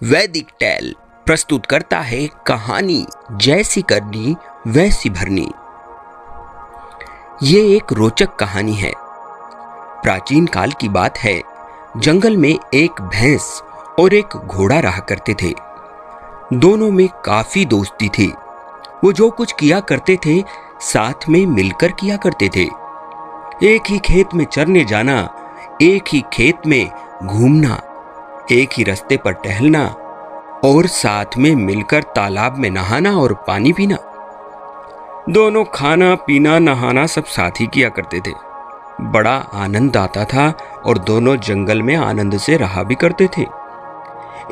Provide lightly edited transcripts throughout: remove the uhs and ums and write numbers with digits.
वैदिक टेल प्रस्तुत करता है कहानी जैसी करनी वैसी भरनी। ये एक रोचक कहानी है। प्राचीन काल की बात है। जंगल में एक भैंस और एक घोड़ा रहा करते थे। दोनों में काफी दोस्ती थी। वो जो कुछ किया करते थे साथ में मिलकर किया करते थे। एक ही खेत में चरने जाना, एक ही खेत में घूमना, एक ही रास्ते पर टहलना और साथ में मिलकर तालाब में नहाना और पानी पीना। दोनों खाना पीना नहाना सब साथ ही किया करते थे। बड़ा आनंद आता था और दोनों जंगल में आनंद से रहा भी करते थे।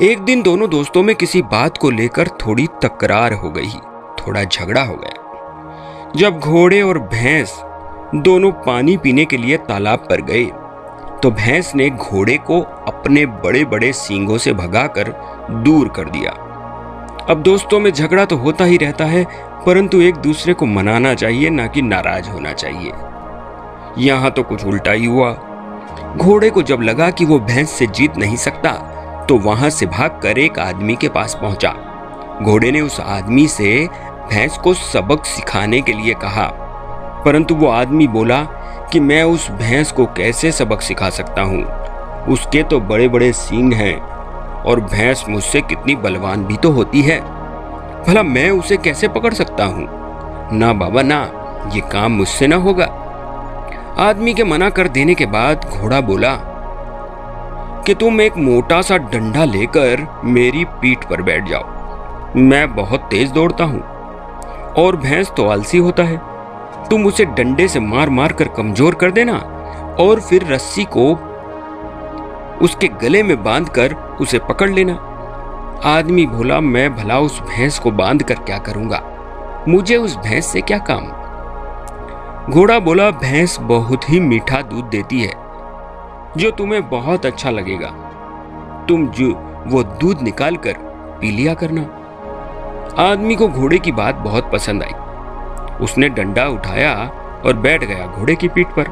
एक दिन दोनों दोस्तों में किसी बात को लेकर थोड़ी तकरार हो गई, थोड़ा झगड़ा हो गया। जब घोड़े और भैंस दोनों पानी पीने के लिए तालाब पर गए तो भैंस ने घोड़े को अपने बड़े बड़े सींगों से भगाकर दूर कर दिया। अब दोस्तों में झगड़ा तो होता ही रहता है, परंतु एक दूसरे को मनाना चाहिए, ना कि नाराज होना चाहिए। यहां तो कुछ उल्टा ही हुआ। घोड़े को जब लगा कि वो भैंस से जीत नहीं सकता तो वहां से भागकर एक आदमी के पास पहुंचा। घोड़े ने उस आदमी से भैंस को सबक सिखाने के लिए कहा, परंतु वो आदमी बोला कि मैं उस भैंस को कैसे सबक सिखा सकता हूं, उसके तो बड़े बड़े सींग हैं और भैंस मुझसे कितनी बलवान भी तो होती है, भला मैं उसे कैसे पकड़ सकता हूं। ना बाबा ना, ये काम मुझसे ना होगा। आदमी के मना कर देने के बाद घोड़ा बोला कि तुम एक मोटा सा डंडा लेकर मेरी पीठ पर बैठ जाओ। मैं बहुत तेज दौड़ता हूं और भैंस तो आलसी होता है। तुम उसे डंडे से मार मार कर कमजोर कर देना और फिर रस्सी को उसके गले में बांधकर उसे पकड़ लेना। आदमी बोला, मैं भला उस भैंस को बांध कर क्या करूंगा, मुझे उस भैंस से क्या काम। घोड़ा बोला, भैंस बहुत ही मीठा दूध देती है जो तुम्हें बहुत अच्छा लगेगा। तुम जो वो दूध निकाल कर पी लिया करना। आदमी को घोड़े की बात बहुत पसंद आई। उसने डंडा उठाया और बैठ गया घोड़े की पीठ पर।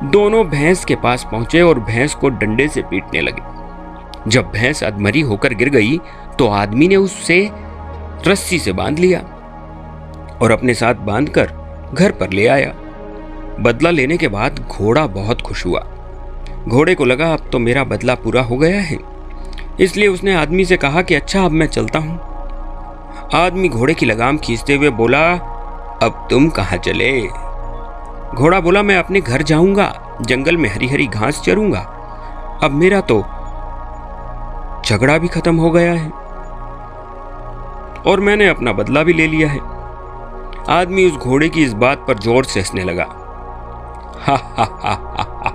दोनों भैंस के पास पहुंचे और भैंस को डंडे से पीटने लगे। जब भैंस अधमरी होकर गिर गई तो आदमी ने उससे रस्सी से बांध लिया और अपने साथ बांधकर घर पर ले आया। बदला लेने के बाद घोड़ा बहुत खुश हुआ। घोड़े को लगा अब तो मेरा बदला पूरा हो गया है, इसलिए उसने आदमी से कहा कि अच्छा अब मैं चलता हूं। आदमी घोड़े की लगाम खींचते हुए बोला, अब तुम कहां चले। घोड़ा बोला, मैं अपने घर जाऊंगा, जंगल में हरी हरी घास चरूंगा। अब मेरा तो झगड़ा भी खत्म हो गया है और मैंने अपना बदला भी ले लिया है। आदमी उस घोड़े की इस बात पर जोर से हंसने लगा। हा हा हा हा हा।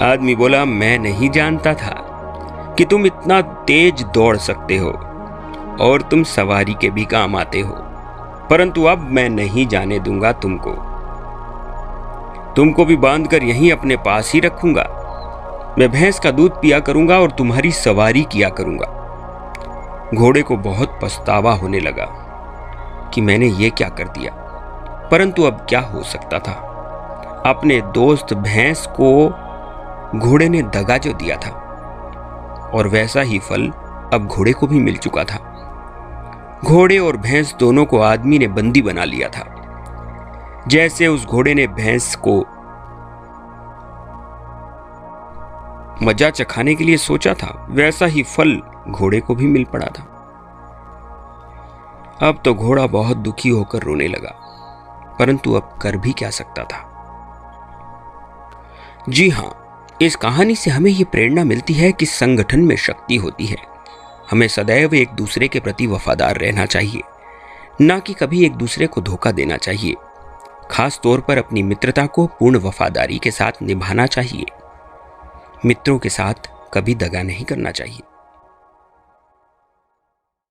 आदमी बोला, मैं नहीं जानता था कि तुम इतना तेज दौड़ सकते हो और तुम सवारी के भी काम आते हो, परंतु अब मैं नहीं जाने दूंगा तुमको भी बांधकर यहीं अपने पास ही रखूंगा। मैं भैंस का दूध पिया करूंगा और तुम्हारी सवारी किया करूंगा। घोड़े को बहुत पछतावा होने लगा कि मैंने ये क्या कर दिया, परंतु अब क्या हो सकता था। अपने दोस्त भैंस को घोड़े ने दगा जो दिया था और वैसा ही फल अब घोड़े को भी मिल चुका था। घोड़े और भैंस दोनों को आदमी ने बंदी बना लिया था। जैसे उस घोड़े ने भैंस को मजा चखाने के लिए सोचा था, वैसा ही फल घोड़े को भी मिल पड़ा था। अब तो घोड़ा बहुत दुखी होकर रोने लगा, परंतु अब कर भी क्या सकता था। जी हां, इस कहानी से हमें यह प्रेरणा मिलती है कि संगठन में शक्ति होती है। हमें सदैव एक दूसरे के प्रति वफादार रहना चाहिए, ना कि कभी एक दूसरे को धोखा देना चाहिए। खास तौर पर अपनी मित्रता को पूर्ण वफादारी के साथ निभाना चाहिए। मित्रों के साथ कभी दगा नहीं करना चाहिए।